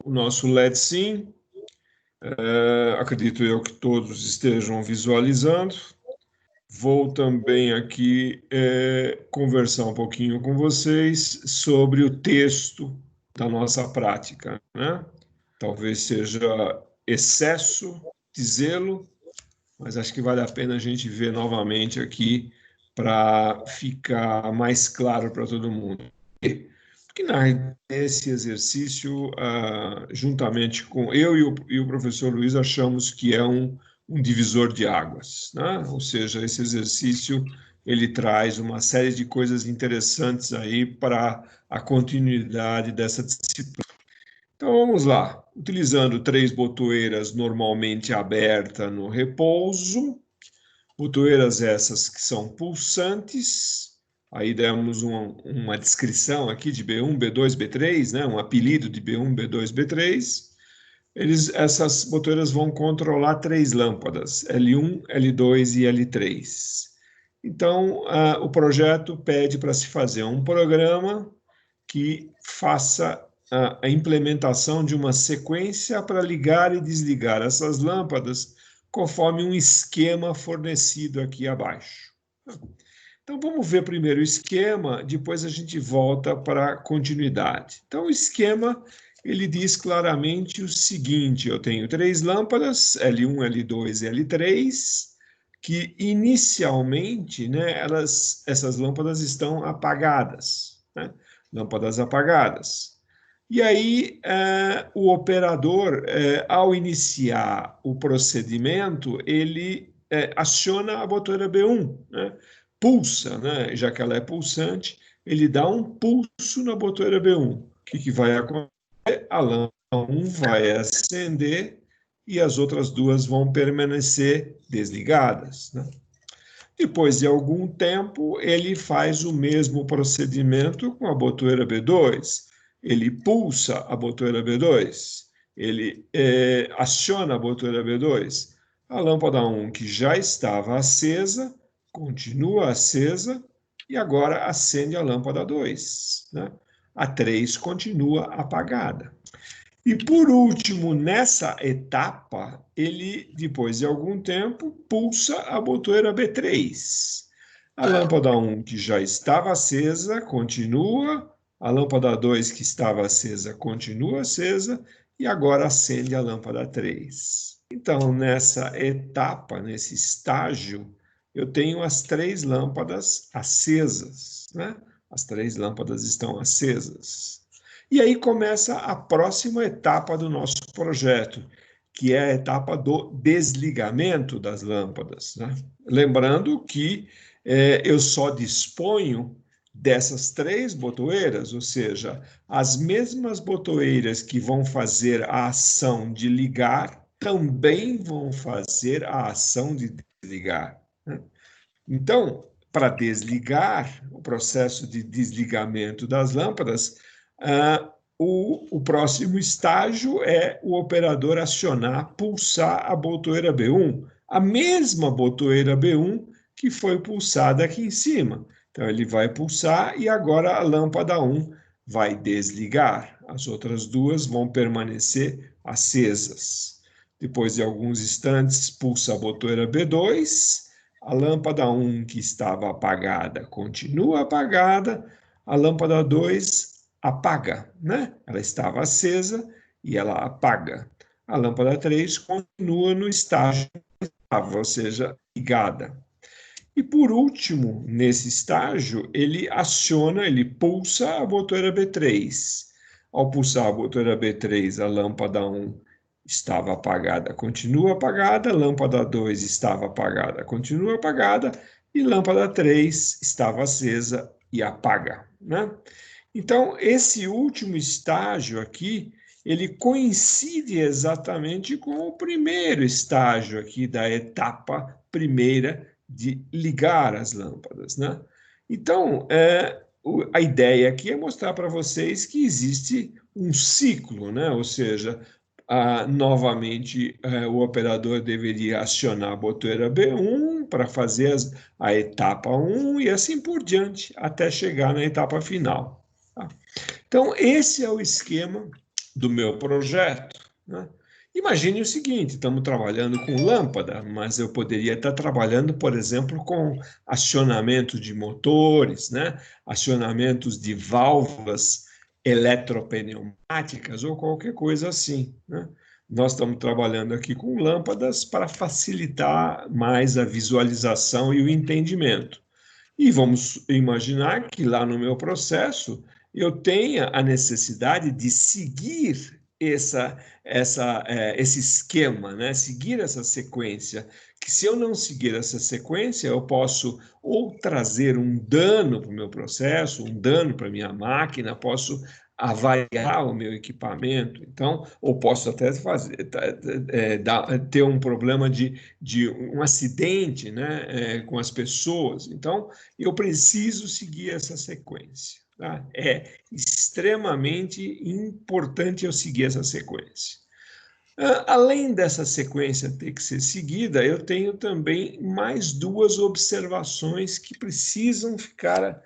o nosso LED Sim. Acredito eu que todos estejam visualizando. Vou também aqui conversar um pouquinho com vocês sobre o texto da nossa prática, né? Talvez seja excesso de zelo, mas acho que vale a pena a gente ver novamente aqui para ficar mais claro para todo mundo. Porque nesse exercício, juntamente com eu e o professor Luiz, achamos que é um divisor de águas, né? Ou seja, esse exercício ele traz uma série de coisas interessantes aí para a continuidade dessa disciplina. Então vamos lá, utilizando 3 botoeiras normalmente abertas no repouso, botoeiras essas que são pulsantes. Aí demos uma descrição aqui de B1, B2, B3, né? Um apelido de B1, B2, B3. Essas botoeiras vão controlar 3 lâmpadas, L1, L2 e L3. Então, o projeto pede para se fazer um programa que faça a implementação de uma sequência para ligar e desligar essas lâmpadas conforme um esquema fornecido aqui abaixo. Então, vamos ver primeiro o esquema, depois a gente volta para a continuidade. Então, o esquema, ele diz claramente o seguinte, eu tenho 3 lâmpadas, L1, L2 e L3, que inicialmente, né, essas lâmpadas estão apagadas, né? Lâmpadas apagadas. E aí, o operador, ao iniciar o procedimento, ele aciona a botoeira B1, né? Pulsa, né? Já que ela é pulsante, ele dá um pulso na botoeira B1. O que vai acontecer? A lâmpada 1 vai acender e as outras duas vão permanecer desligadas, né? Depois de algum tempo, ele faz o mesmo procedimento com a botoeira B2. Ele pulsa a botoeira B2, ele aciona a botoeira B2. A lâmpada 1, que já estava acesa, continua acesa e agora acende a lâmpada 2, né? A 3 continua apagada. E por último, nessa etapa, ele, depois de algum tempo, pulsa a botoeira B3. A lâmpada 1, que já estava acesa, continua, a lâmpada 2, que estava acesa, continua acesa, e agora acende a lâmpada 3. Então, nessa etapa, nesse estágio, eu tenho as 3 lâmpadas acesas, né? As 3 lâmpadas estão acesas. E aí começa a próxima etapa do nosso projeto, que é a etapa do desligamento das lâmpadas, né? Lembrando que eu só disponho dessas 3 botoeiras, ou seja, as mesmas botoeiras que vão fazer a ação de ligar também vão fazer a ação de desligar, né? Então, para desligar, o processo de desligamento das lâmpadas, o próximo estágio é o operador acionar, pulsar a botoeira B1, a mesma botoeira B1 que foi pulsada aqui em cima. Então, ele vai pulsar e agora a lâmpada 1 vai desligar. As outras duas vão permanecer acesas. Depois de alguns instantes, pulsa a botoeira B2, a lâmpada 1 que estava apagada continua apagada, a lâmpada 2 apaga, né? Ela estava acesa e ela apaga. A lâmpada 3 continua no estágio que estava, ou seja, ligada. E por último, nesse estágio, ele aciona, ele pulsa a botoeira B3. Ao pulsar a botoeira B3, a lâmpada 1 estava apagada, continua apagada, lâmpada 2 estava apagada, continua apagada, e lâmpada 3 estava acesa e apaga, né? Então, esse último estágio aqui, ele coincide exatamente com o primeiro estágio aqui da etapa primeira de ligar as lâmpadas, né? Então, a ideia aqui é mostrar para vocês que existe um ciclo, né? Ou seja, novamente o operador deveria acionar a botoeira B1 para fazer a etapa 1 e assim por diante, até chegar na etapa final. Tá? Então, esse é o esquema do meu projeto, né? Imagine o seguinte, estamos trabalhando com lâmpada, mas eu poderia estar trabalhando, por exemplo, com acionamento de motores, né? Acionamentos de válvulas eletropneumáticas ou qualquer coisa assim, né? Nós estamos trabalhando aqui com lâmpadas para facilitar mais a visualização e o entendimento. E vamos imaginar que lá no meu processo eu tenha a necessidade de seguir esse esquema, né? Seguir essa sequência. Que se eu não seguir essa sequência, eu posso ou trazer um dano para o meu processo, um dano para a minha máquina, posso avariar o meu equipamento, então, ou posso até ter um problema de um acidente, né, com as pessoas. Então, eu preciso seguir essa sequência. Tá? É extremamente importante eu seguir essa sequência. Além dessa sequência ter que ser seguida, eu tenho também mais duas observações que precisam ficar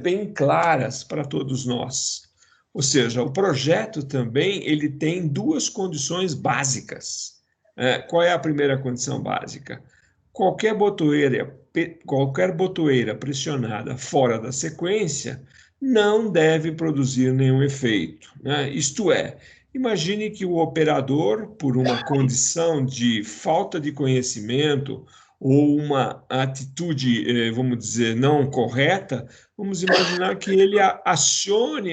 bem claras para todos nós. Ou seja, o projeto também ele tem duas condições básicas. Qual é a primeira condição básica? Qualquer botoeira pressionada fora da sequência não deve produzir nenhum efeito, né? Isto é, imagine que o operador, por uma condição de falta de conhecimento ou uma atitude, vamos dizer, não correta, vamos imaginar que ele acione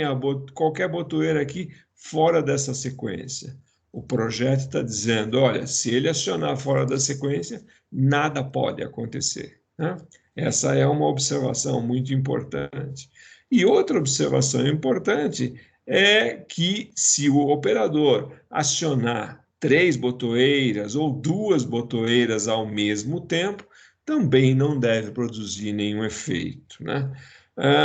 qualquer botoeira aqui fora dessa sequência. O projeto está dizendo, olha, se ele acionar fora da sequência, nada pode acontecer, né? Essa é uma observação muito importante. E outra observação importante é que se o operador acionar 3 botoeiras ou 2 botoeiras ao mesmo tempo, também não deve produzir nenhum efeito, né?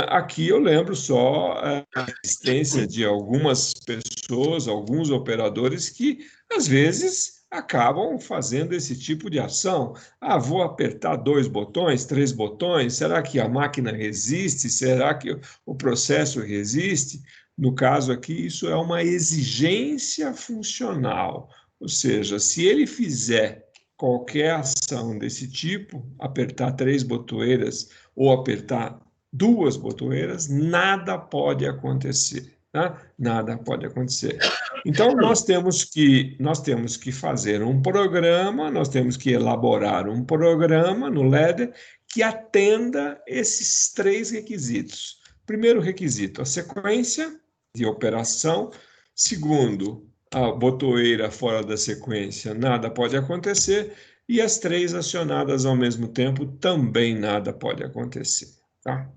Aqui eu lembro só a existência de algumas pessoas, alguns operadores que, às vezes, acabam fazendo esse tipo de ação. Vou apertar 2 botões, 3 botões, será que a máquina resiste? Será que o processo resiste? No caso aqui, isso é uma exigência funcional, ou seja, se ele fizer qualquer ação desse tipo, apertar 3 botoeiras ou apertar 2 botoeiras, nada pode acontecer, tá? Nada pode acontecer. Então, nós temos que fazer um programa, nós temos que elaborar um programa no Ladder que atenda esses 3 requisitos. Primeiro requisito, a sequência de operação. Segundo, a botoeira fora da sequência, nada pode acontecer. E as 3 acionadas ao mesmo tempo, também nada pode acontecer, tá?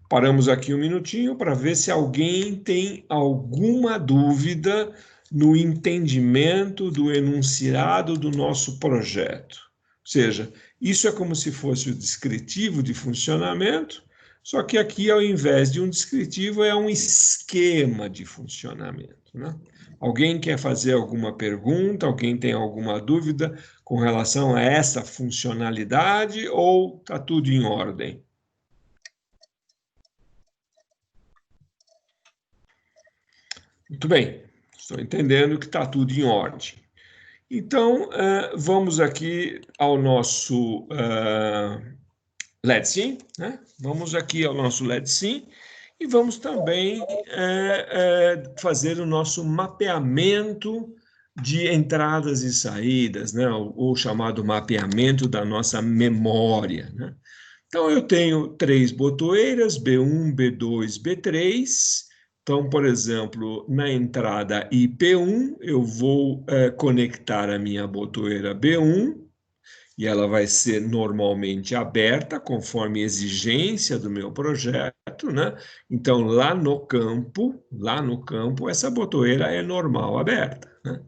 Paramos aqui um minutinho para ver se alguém tem alguma dúvida no entendimento do enunciado do nosso projeto. Ou seja, isso é como se fosse o descritivo de funcionamento, só que aqui, ao invés de um descritivo, é um esquema de funcionamento, né? Alguém quer fazer alguma pergunta? Alguém tem alguma dúvida com relação a essa funcionalidade ou está tudo em ordem? Muito bem, estou entendendo que está tudo em ordem. Então, vamos aqui ao nosso LEDSIM, né? Vamos aqui ao nosso LEDSIM e vamos também fazer o nosso mapeamento de entradas e saídas, né? O chamado mapeamento da nossa memória, né? Então, eu tenho 3 botoeiras, B1, B2, B3. Então, por exemplo, na entrada IP1, eu vou conectar a minha botoeira B1, e ela vai ser normalmente aberta, conforme exigência do meu projeto, né? Então, lá no campo, essa botoeira é normal aberta, né?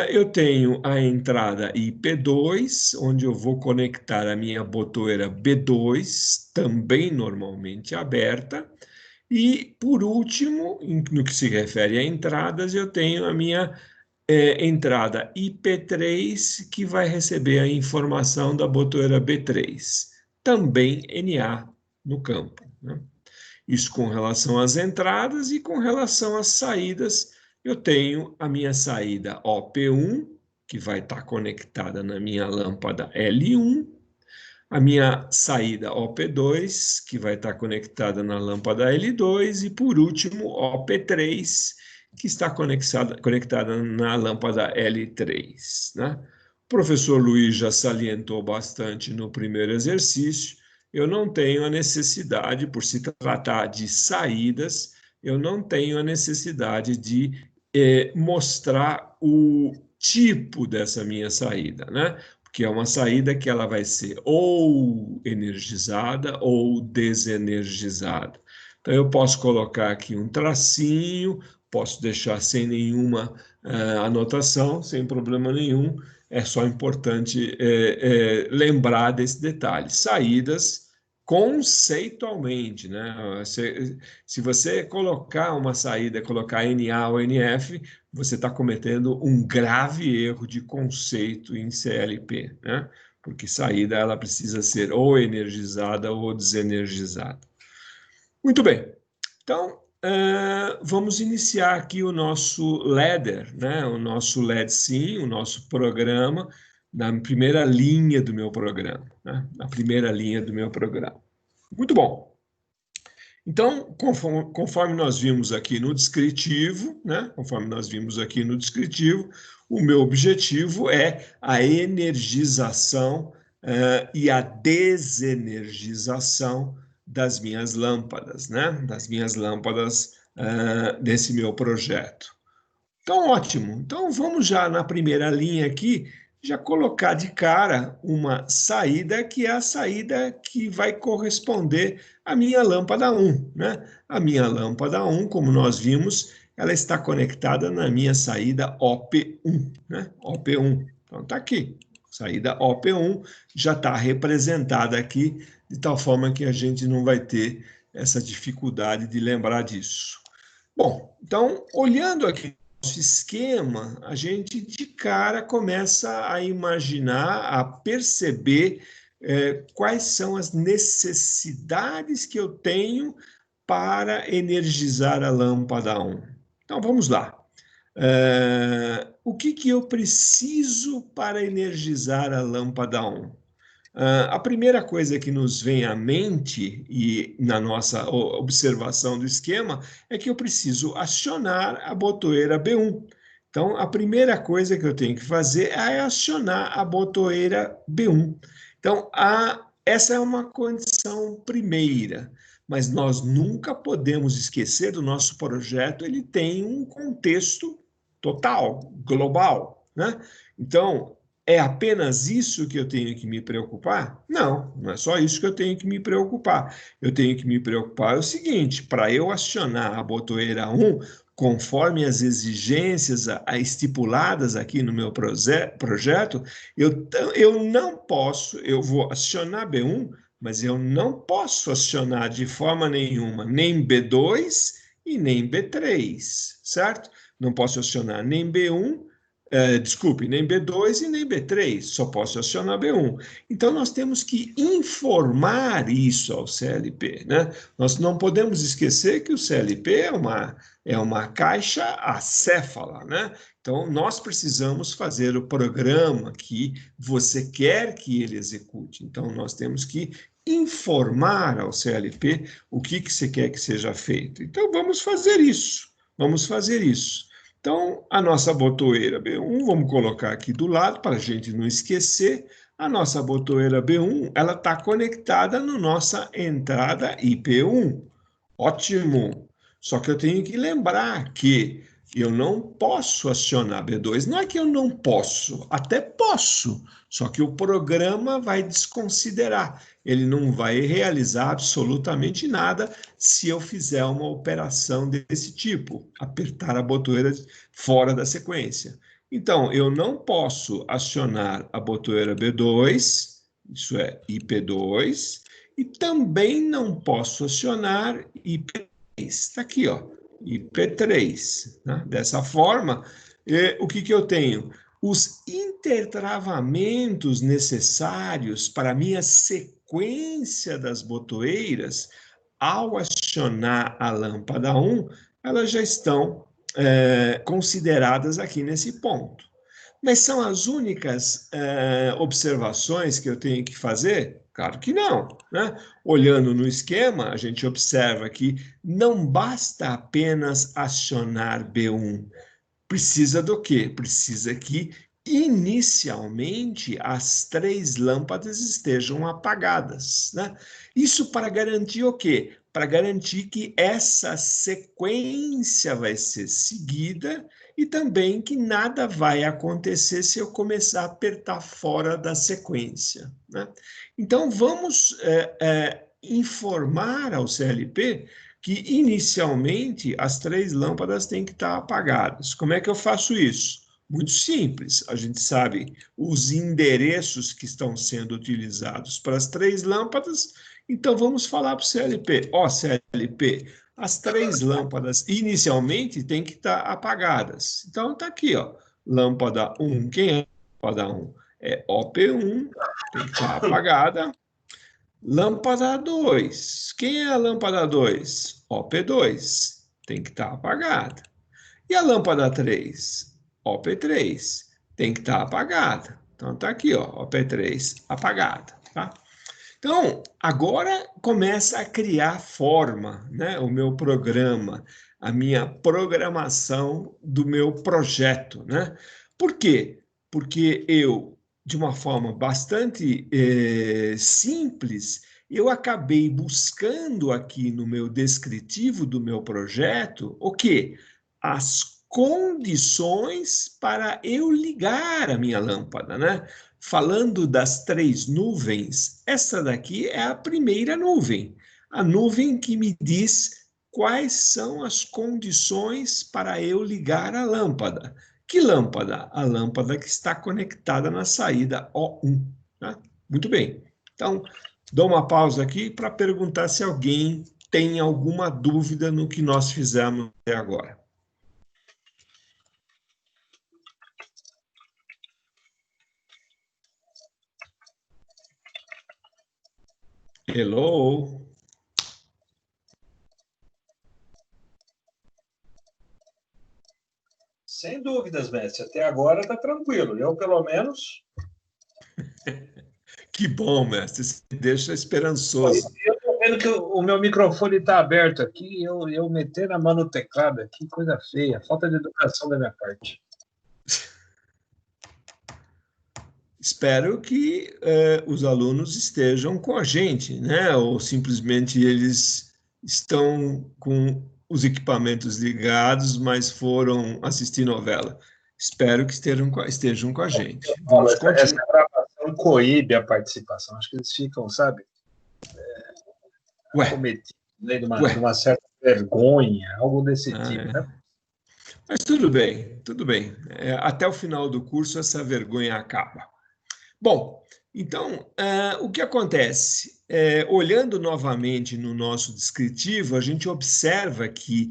Eu tenho a entrada IP2, onde eu vou conectar a minha botoeira B2, também normalmente aberta. E, por último, no que se refere a entradas, eu tenho a minha entrada IP3, que vai receber a informação da botoeira B3, também NA no campo, né? Isso com relação às entradas e com relação às saídas, eu tenho a minha saída OP1, que vai estar conectada na minha lâmpada L1, a minha saída OP2, que vai estar conectada na lâmpada L2, e por último, OP3, que está conectada na lâmpada L3, né? O professor Luiz já salientou bastante no primeiro exercício, eu não tenho a necessidade, por se tratar de saídas, eu não tenho a necessidade de mostrar o tipo dessa minha saída, né? Porque é uma saída que ela vai ser ou energizada ou desenergizada. Então, eu posso colocar aqui um tracinho, posso deixar sem nenhuma anotação, sem problema nenhum, é só importante lembrar desse detalhe. Saídas conceitualmente, né? Se você colocar uma saída, colocar NA ou NF, você está cometendo um grave erro de conceito em CLP, né? Porque saída ela precisa ser ou energizada ou desenergizada. Muito bem. Então, vamos iniciar aqui o nosso ladder, né? O nosso LED Sim, o nosso programa, na primeira linha do meu programa, né? Na primeira linha do meu programa. Muito bom. Então, conforme nós vimos aqui no descritivo, né? Conforme nós vimos aqui no descritivo, o meu objetivo é a energização e a desenergização das minhas lâmpadas, né? Das minhas lâmpadas desse meu projeto. Então, ótimo. Então, vamos já na primeira linha aqui, já colocar de cara uma saída que é a saída que vai corresponder à minha lâmpada 1, né? A minha lâmpada 1, como nós vimos, ela está conectada na minha saída OP1, né? OP1. Então, está aqui. Saída OP1 já está representada aqui, de tal forma que a gente não vai ter essa dificuldade de lembrar disso. Bom, então, olhando aqui nosso esquema, a gente de cara começa a imaginar, a perceber quais são as necessidades que eu tenho para energizar a lâmpada 1. Então, vamos lá. O que eu preciso para energizar a lâmpada 1? A primeira coisa que nos vem à mente e na nossa observação do esquema é que eu preciso acionar a botoeira B1. Então, a primeira coisa que eu tenho que fazer é acionar a botoeira B1. Então, essa é uma condição primeira, mas nós nunca podemos esquecer do nosso projeto, ele tem um contexto total, global, né? Então, é apenas isso que eu tenho que me preocupar? Não, não é só isso que eu tenho que me preocupar. Eu tenho que me preocupar é o seguinte, para eu acionar a botoeira 1, conforme as exigências estipuladas aqui no meu projeto, eu não posso, eu vou acionar B1, mas eu não posso acionar de forma nenhuma nem B2 e nem B3, certo? Não posso acionar nem B1, desculpe, nem B2 e nem B3, só posso acionar B1. Então, nós temos que informar isso ao CLP, né? Nós não podemos esquecer que o CLP é uma caixa acéfala, né? Então, nós precisamos fazer o programa que você quer que ele execute. Então, nós temos que informar ao CLP o que você quer que seja feito. Então, vamos fazer isso. Vamos fazer isso. Então, a nossa botoeira B1, vamos colocar aqui do lado para a gente não esquecer. A nossa botoeira B1, ela está conectada na nossa entrada IP1. Ótimo! Só que eu tenho que lembrar que eu não posso acionar B2. Não é que eu não posso, até posso, só que o programa vai desconsiderar. Ele não vai realizar absolutamente nada se eu fizer uma operação desse tipo, apertar a botoeira fora da sequência. Então, eu não posso acionar a botoeira B2, isso é IP2, e também não posso acionar IP3. Está aqui, ó, IP3. Né? Dessa forma, o que eu tenho? Os intertravamentos necessários para a minha sequência das botoeiras, ao acionar a lâmpada 1, elas já estão consideradas aqui nesse ponto. Mas são as únicas observações que eu tenho que fazer? Claro que não, né? Olhando no esquema, a gente observa que não basta apenas acionar B1. Precisa do quê? Precisa que, inicialmente, as 3 lâmpadas estejam apagadas, né? Isso para garantir o quê? Para garantir que essa sequência vai ser seguida e também que nada vai acontecer se eu começar a apertar fora da sequência, né? Então, vamos informar ao CLP que, inicialmente, as 3 lâmpadas têm que estar apagadas. Como é que eu faço isso? Muito simples. A gente sabe os endereços que estão sendo utilizados para as 3 lâmpadas, então vamos falar para o CLP. Ó, CLP, as 3 lâmpadas inicialmente têm que estar apagadas. Então está aqui, ó, lâmpada 1. Quem é a lâmpada 1? É OP1, tem que estar apagada. Lâmpada 2. Quem é a lâmpada 2? OP2, tem que estar apagada. E a lâmpada 3? OP3, tem que estar apagada. Então está aqui, ó, OP3 apagada, tá? Então, agora começa a criar forma, né? O meu programa, a minha programação do meu projeto, né? Por quê? Porque eu, de uma forma bastante simples, eu acabei buscando aqui no meu descritivo do meu projeto o quê? As condições para eu ligar a minha lâmpada, né? Falando das 3 nuvens, essa daqui é a primeira nuvem, a nuvem que me diz quais são as condições para eu ligar a lâmpada. Que lâmpada? A lâmpada que está conectada na saída O1. Tá? Muito bem. Então, dou uma pausa aqui para perguntar se alguém tem alguma dúvida no que nós fizemos até agora. Hello? Sem dúvidas, mestre. Até agora está tranquilo. Eu, pelo menos. Que bom, mestre. Você me deixa esperançoso. Eu estou vendo que o meu microfone está aberto aqui. Eu meter a mão no teclado aqui, coisa feia. Falta de educação da minha parte. Espero que os alunos estejam com a gente, né? Ou simplesmente eles estão com os equipamentos ligados, mas foram assistir novela. Espero que estejam com a gente. Vamos continuar. Essa gravação coíbe a participação. Acho que eles ficam, sabe, cometidos, né, de uma certa vergonha, algo desse tipo, né? Mas tudo bem, tudo bem. Até o final do curso essa vergonha acaba. Bom, então, o que acontece? Olhando novamente no nosso descritivo, a gente observa que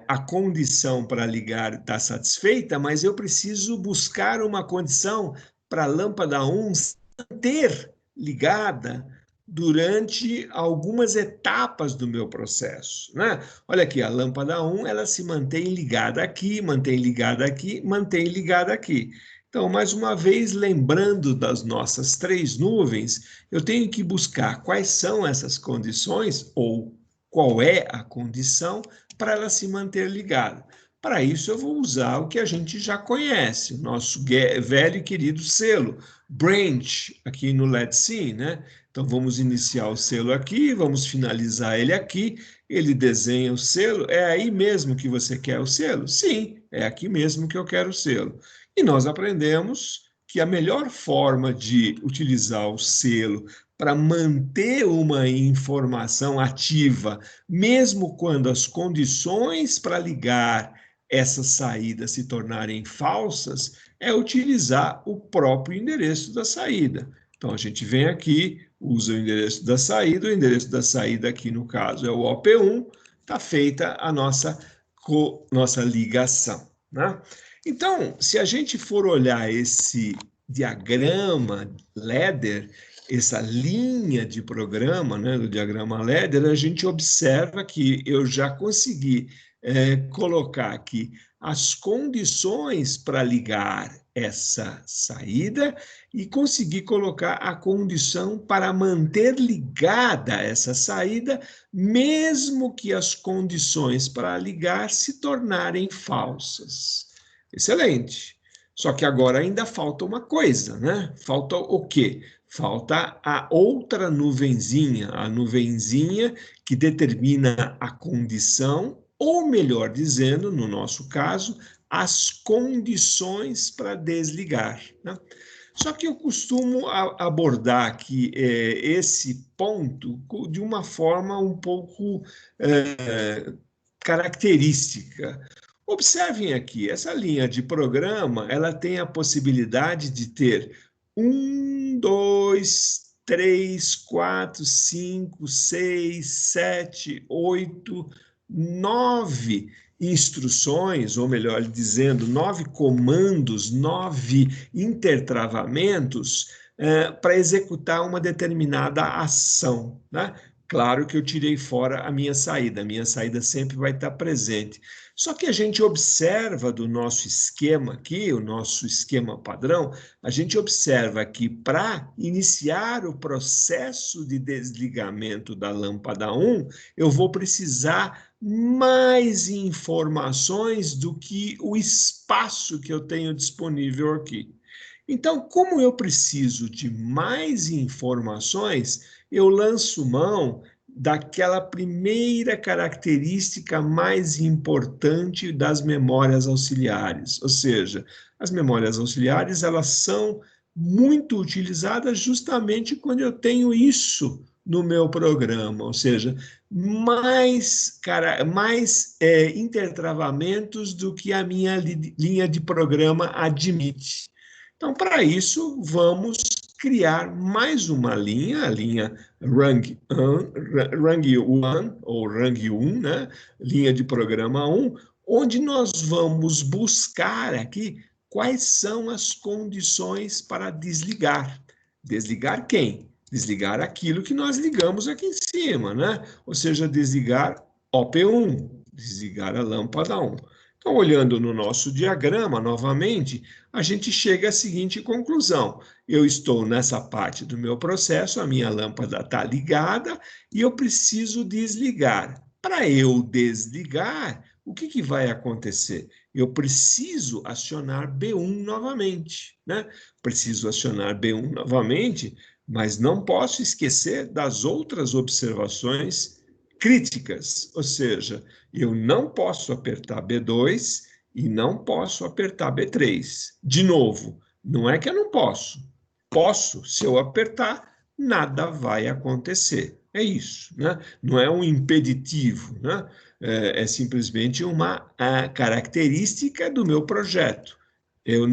a condição para ligar está satisfeita, mas eu preciso buscar uma condição para a lâmpada 1 se manter ligada durante algumas etapas do meu processo, né? Olha aqui, a lâmpada 1, ela se mantém ligada aqui, mantém ligada aqui, mantém ligada aqui. Então, mais uma vez, lembrando das nossas 3 nuvens, eu tenho que buscar quais são essas condições, ou qual é a condição, para ela se manter ligada. Para isso, eu vou usar o que a gente já conhece, o nosso velho e querido selo, branch, aqui no Let's See, né? Então, vamos iniciar o selo aqui, vamos finalizar ele aqui, ele desenha o selo, é aí mesmo que você quer o selo? Sim, é aqui mesmo que eu quero o selo. E nós aprendemos que a melhor forma de utilizar o selo para manter uma informação ativa, mesmo quando as condições para ligar essa saída se tornarem falsas, é utilizar o próprio endereço da saída. Então, a gente vem aqui, usa o endereço da saída, o endereço da saída aqui, no caso, é o OP1, está feita a nossa ligação, né? Então, se a gente for olhar esse diagrama ladder, essa linha de programa, né, do diagrama ladder, a gente observa que eu já consegui colocar aqui as condições para ligar essa saída e conseguir colocar a condição para manter ligada essa saída, mesmo que as condições para ligar se tornarem falsas. Excelente. Só que agora ainda falta uma coisa, né? Falta o quê? Falta a outra nuvenzinha, a nuvenzinha que determina a condição, ou melhor dizendo, no nosso caso, as condições para desligar, né? Só que eu costumo abordar aqui esse ponto de uma forma um pouco característica. Observem aqui, essa linha de programa, ela tem a possibilidade de ter 1, 2, 3, 4, 5, 6, 7, 8, 9 instruções, ou melhor dizendo, 9 comandos, 9 intertravamentos para executar uma determinada ação, né? Claro que eu tirei fora a minha saída sempre vai estar presente. Só que a gente observa do nosso esquema aqui, o nosso esquema padrão, a gente observa que para iniciar o processo de desligamento da lâmpada 1, eu vou precisar mais informações do que o espaço que eu tenho disponível aqui. Então, como eu preciso de mais informações, eu lanço mão daquela primeira característica mais importante das memórias auxiliares. Ou seja, as memórias auxiliares, elas são muito utilizadas justamente quando eu tenho isso no meu programa, ou seja, mais intertravamentos do que a minha linha de programa admite. Então, para isso, vamos criar mais uma linha, a linha Rang 1, ou Rang 1, né? Linha de programa 1, onde nós vamos buscar aqui quais são as condições para desligar. Desligar quem? Desligar aquilo que nós ligamos aqui em cima, né? Ou seja, desligar OP1, desligar a lâmpada 1. Então, olhando no nosso diagrama, novamente, a gente chega à seguinte conclusão. Eu estou nessa parte do meu processo, a minha lâmpada está ligada e eu preciso desligar. Para eu desligar, o que vai acontecer? Eu preciso acionar B1 novamente, né? Preciso acionar B1 novamente, mas não posso esquecer das outras observações críticas, ou seja, eu não posso apertar B2 e não posso apertar B3. De novo, não é que eu não posso. Posso, se eu apertar, nada vai acontecer. É isso, né? Não é um impeditivo, né? É simplesmente uma característica do meu projeto. Eu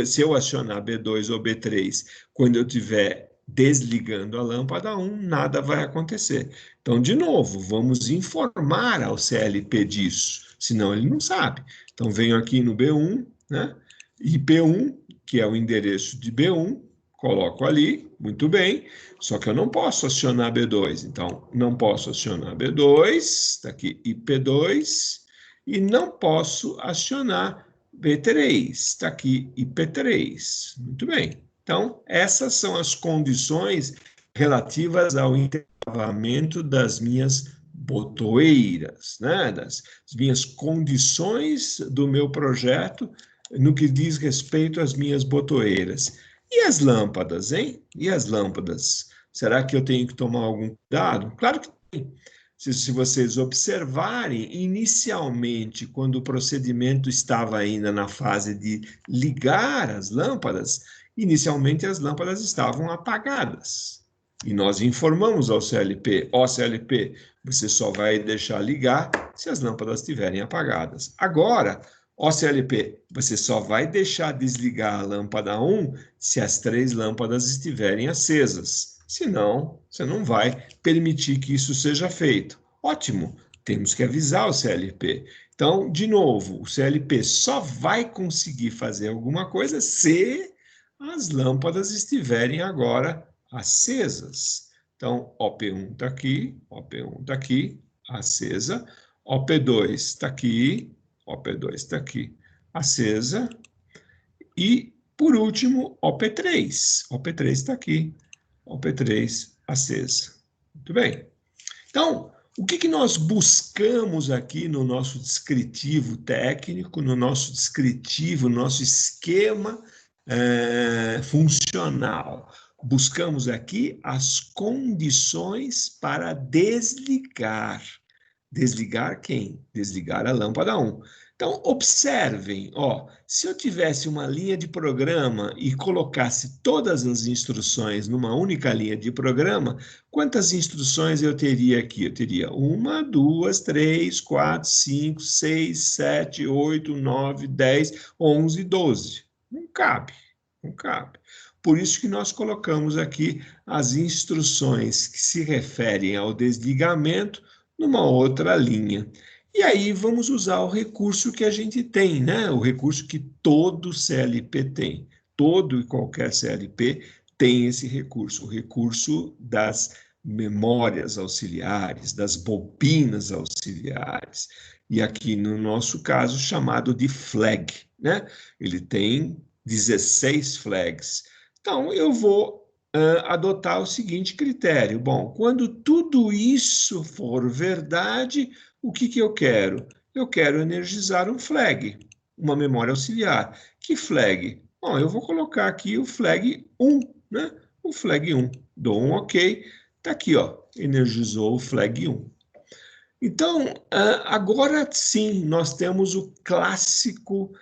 se eu acionar B2 ou B3 quando eu estiver desligando a lâmpada 1, nada vai acontecer. Então, de novo, vamos informar ao CLP disso, senão ele não sabe. Então, venho aqui no B1, né? E P1, que é o endereço de B1, coloco ali, muito bem, só que eu não posso acionar B2. Então, não posso acionar B2, está aqui IP2, e não posso acionar B3, está aqui IP3. Muito bem. Então, essas são as condições relativas ao intercavamento das minhas botoeiras, né? Das minhas condições do meu projeto no que diz respeito às minhas botoeiras. E as lâmpadas, hein? E as lâmpadas? Será que eu tenho que tomar algum cuidado? Claro que tem. Se vocês observarem, inicialmente, quando o procedimento estava ainda na fase de ligar as lâmpadas, inicialmente as lâmpadas estavam apagadas. E nós informamos ao CLP, ó CLP, você só vai deixar ligar se as lâmpadas estiverem apagadas. Agora, ó CLP, você só vai deixar desligar a lâmpada 1 se as 3 lâmpadas estiverem acesas. Senão, você não vai permitir que isso seja feito. Ótimo, temos que avisar o CLP. Então, de novo, o CLP só vai conseguir fazer alguma coisa se as lâmpadas estiverem agora acesas. Então, OP1 está aqui, acesa. OP2 está aqui, OP2 está aqui, acesa. E, por último, OP3. OP3 está aqui, OP3 acesa. Muito bem. Então, o que nós buscamos aqui no nosso descritivo técnico, no nosso descritivo, no nosso esquema funcional? Buscamos aqui as condições para desligar. Desligar quem? Desligar a lâmpada 1. Então, observem, ó, se eu tivesse uma linha de programa e colocasse todas as instruções numa única linha de programa, quantas instruções eu teria aqui? Eu teria 1, 2, 3, 4, 5, 6, 7, 8, 9, 10, 11, 12. Não cabe, não cabe. Por isso que nós colocamos aqui as instruções que se referem ao desligamento numa outra linha. E aí vamos usar o recurso que a gente tem, né? O recurso que todo CLP tem. Todo e qualquer CLP tem esse recurso, o recurso das memórias auxiliares, das bobinas auxiliares. E aqui no nosso caso chamado de flag, né? Ele tem 16 flags. Então eu vou adotar o seguinte critério. Bom, quando tudo isso for verdade, o que eu quero? Eu quero energizar um flag, uma memória auxiliar. Que flag? Bom, eu vou colocar aqui o flag 1, né? O flag 1. Dou um OK. Está aqui, ó, energizou o flag 1. Então, agora sim, nós temos o clássico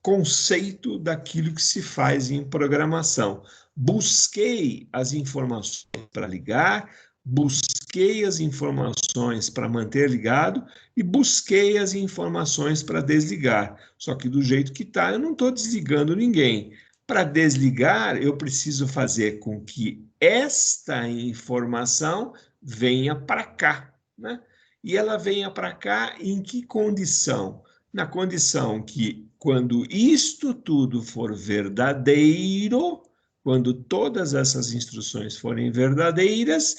conceito daquilo que se faz em programação. Busquei as informações para ligar, busquei as informações para manter ligado e busquei as informações para desligar. Só que do jeito que está, eu não estou desligando ninguém. Para desligar, eu preciso fazer com que esta informação venha para cá, né? E ela venha para cá em que condição? Na condição que, quando isto tudo for verdadeiro, quando todas essas instruções forem verdadeiras,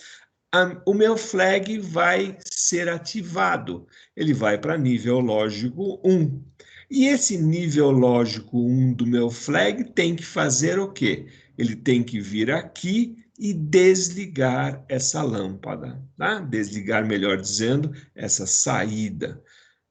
o meu flag vai ser ativado. Ele vai para nível lógico 1. E esse nível lógico 1 do meu flag tem que fazer o quê? Ele tem que vir aqui e desligar essa lâmpada, tá? Desligar, melhor dizendo, essa saída.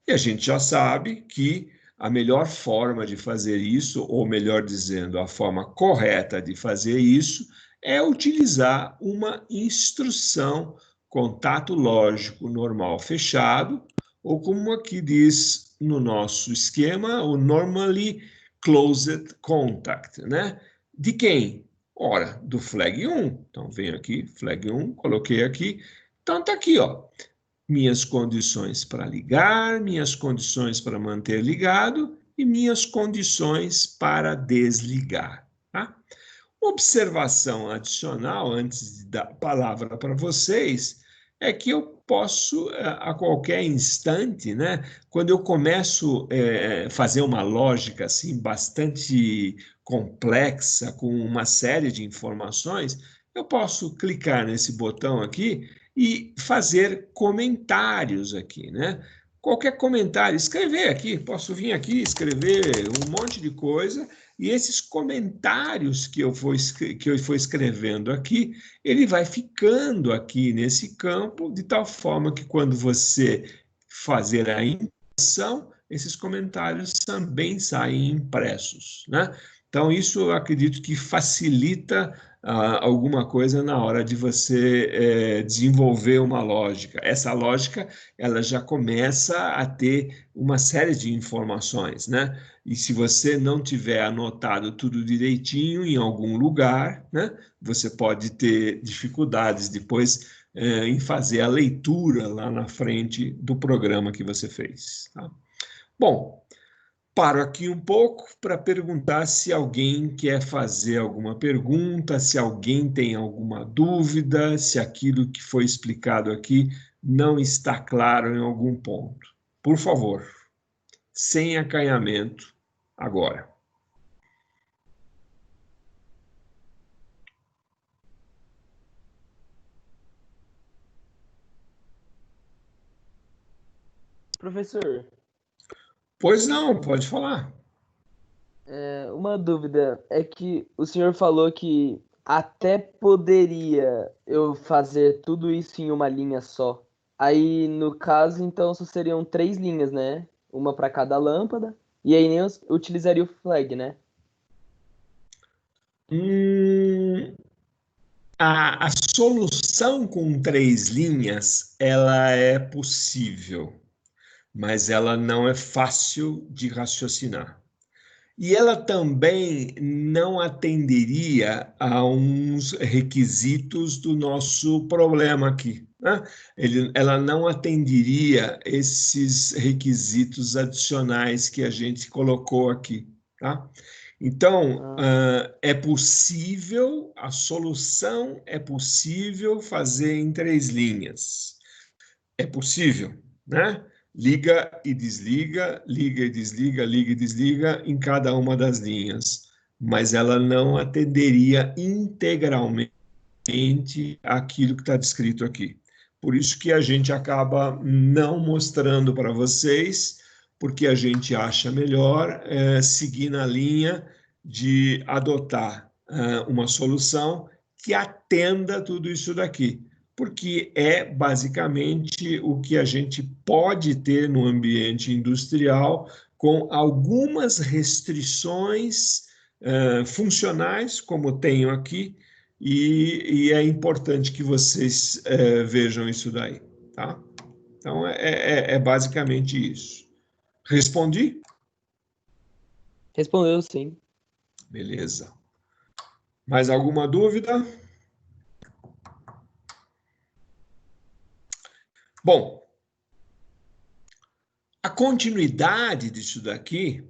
E a gente já sabe que a melhor forma de fazer isso, ou melhor dizendo, a forma correta de fazer isso, é utilizar uma instrução contato lógico normal fechado, ou como aqui diz no nosso esquema, o normally closed contact, né? De quem? Ora, do flag 1. Então, venho aqui, flag 1, coloquei aqui. Então, tá aqui, ó. Minhas condições para ligar, minhas condições para manter ligado e minhas condições para desligar, tá? Observação adicional, antes de dar a palavra para vocês, é que eu posso, a qualquer instante, né, quando eu começo a fazer uma lógica assim, bastante complexa, com uma série de informações, eu posso clicar nesse botão aqui e fazer comentários aqui, né? Qualquer comentário, escrever aqui, posso vir aqui escrever um monte de coisa e esses comentários que eu for escrevendo aqui, ele vai ficando aqui nesse campo, de tal forma que quando você fazer a impressão, esses comentários também saem impressos, né? Então, isso eu acredito que facilita alguma coisa na hora de você desenvolver uma lógica. Essa lógica, ela já começa a ter uma série de informações, né? E se você não tiver anotado tudo direitinho em algum lugar, né, você pode ter dificuldades depois em fazer a leitura lá na frente do programa que você fez. Tá? Bom, paro aqui um pouco para perguntar se alguém quer fazer alguma pergunta, se alguém tem alguma dúvida, se aquilo que foi explicado aqui não está claro em algum ponto. Por favor, sem acanhamento, agora. Professor, Pois não, pode falar. uma dúvida é que o senhor falou que até poderia eu fazer tudo isso em uma linha só. Aí, no caso, então, só seriam 3 linhas, né? Uma para cada lâmpada. E aí nem eu utilizaria o flag, né? Hum, a solução com 3 linhas, ela é possível, mas ela não é fácil de raciocinar. E ela também não atenderia a uns requisitos do nosso problema aqui, né? Ela não atenderia esses requisitos adicionais que a gente colocou aqui, tá? Então, é possível, a solução é possível fazer em 3 linhas. É possível, né? Liga e desliga, liga e desliga, liga e desliga em cada uma das linhas, mas ela não atenderia integralmente aquilo que está descrito aqui. Por isso que a gente acaba não mostrando para vocês, porque a gente acha melhor seguir na linha de adotar uma solução que atenda tudo isso daqui, porque é basicamente o que a gente pode ter no ambiente industrial, com algumas restrições funcionais, como tenho aqui, e é importante que vocês vejam isso daí, tá? Então, é basicamente isso. Respondi? Respondeu sim. Beleza. Mais alguma dúvida? Bom, a continuidade disso daqui,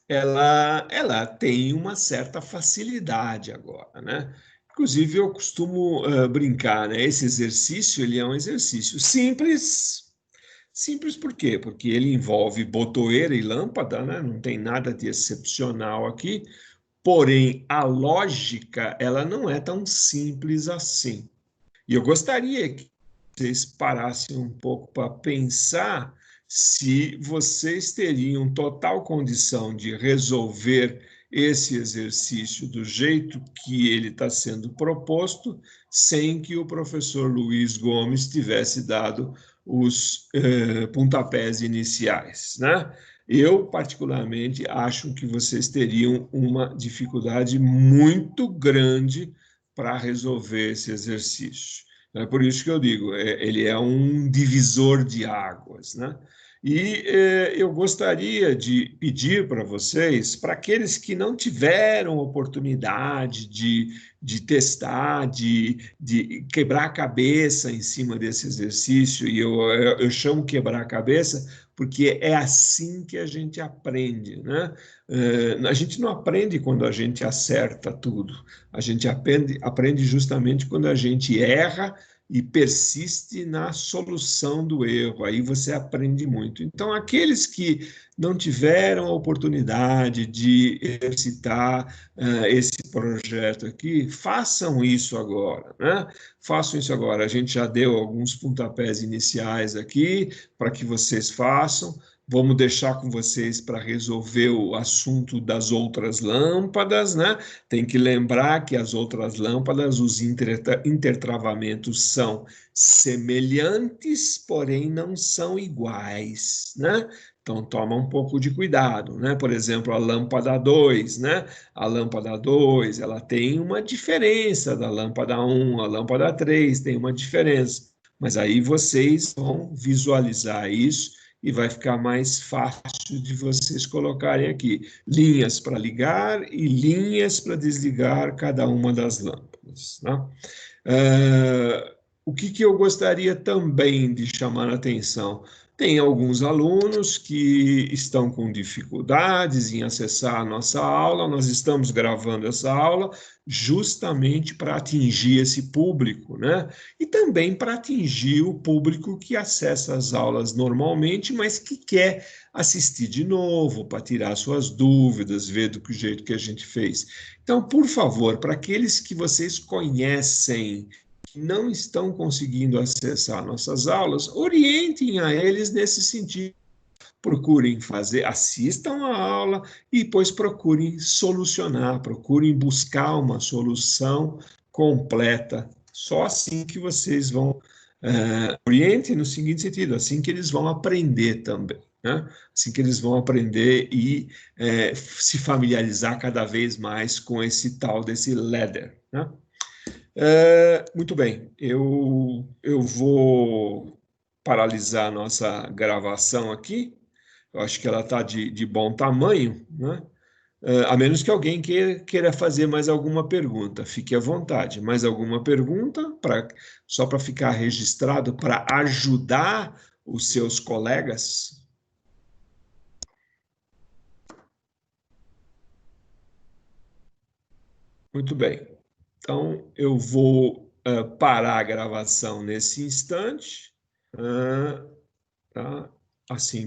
ela tem uma certa facilidade agora, né? Inclusive, eu costumo brincar, né? Esse exercício, ele é um exercício simples. Simples por quê? Porque ele envolve botoeira e lâmpada, né? Não tem nada de excepcional aqui. Porém, a lógica, ela não é tão simples assim. E eu gostaria que vocês parassem um pouco para pensar se vocês teriam total condição de resolver esse exercício do jeito que ele está sendo proposto, sem que o professor Luiz Gomes tivesse dado os pontapés iniciais, né? Eu, particularmente, acho que vocês teriam uma dificuldade muito grande para resolver esse exercício. É por isso que eu digo, ele é um divisor de águas, né? E eu gostaria de pedir para vocês, para aqueles que não tiveram oportunidade de testar, de quebrar a cabeça em cima desse exercício, e eu chamo quebrar a cabeça porque é assim que a gente aprende, né? A gente não aprende quando a gente acerta tudo, a gente aprende justamente quando a gente erra e persiste na solução do erro, aí você aprende muito. Então, aqueles que não tiveram a oportunidade de exercitar esse projeto aqui, façam isso agora, né? Façam isso agora. A gente já deu alguns pontapés iniciais aqui para que vocês façam. Vamos deixar com vocês para resolver o assunto das outras lâmpadas, né? Tem que lembrar que as outras lâmpadas, os intertravamentos são semelhantes, porém não são iguais, né? Então, toma um pouco de cuidado, né? Por exemplo, a lâmpada 2, né? A lâmpada 2, ela tem uma diferença da lâmpada 1, a lâmpada 3 tem uma diferença. Mas aí vocês vão visualizar isso e vai ficar mais fácil de vocês colocarem aqui linhas para ligar e linhas para desligar cada uma das lâmpadas, né? O que eu gostaria também de chamar a atenção? Tem alguns alunos que estão com dificuldades em acessar a nossa aula, nós estamos gravando essa aula justamente para atingir esse público, né? E também para atingir o público que acessa as aulas normalmente, mas que quer assistir de novo, para tirar suas dúvidas, ver do jeito que a gente fez. Então, por favor, para aqueles que vocês conhecem, que não estão conseguindo acessar nossas aulas, orientem a eles nesse sentido. procurem fazer, assistam a aula e depois procurem solucionar, procurem buscar uma solução completa. Só assim que vocês vão orientem no seguinte sentido, assim que eles vão aprender também, né? Assim que eles vão aprender e se familiarizar cada vez mais com esse tal desse ladder, né? Muito bem, eu vou paralisar a nossa gravação aqui. Eu acho que ela está de bom tamanho, né? A menos que alguém queira fazer mais alguma pergunta, fique à vontade. Mais alguma pergunta, só para ficar registrado, para ajudar os seus colegas? Muito bem. Então, eu vou parar a gravação nesse instante. Tá? Assim.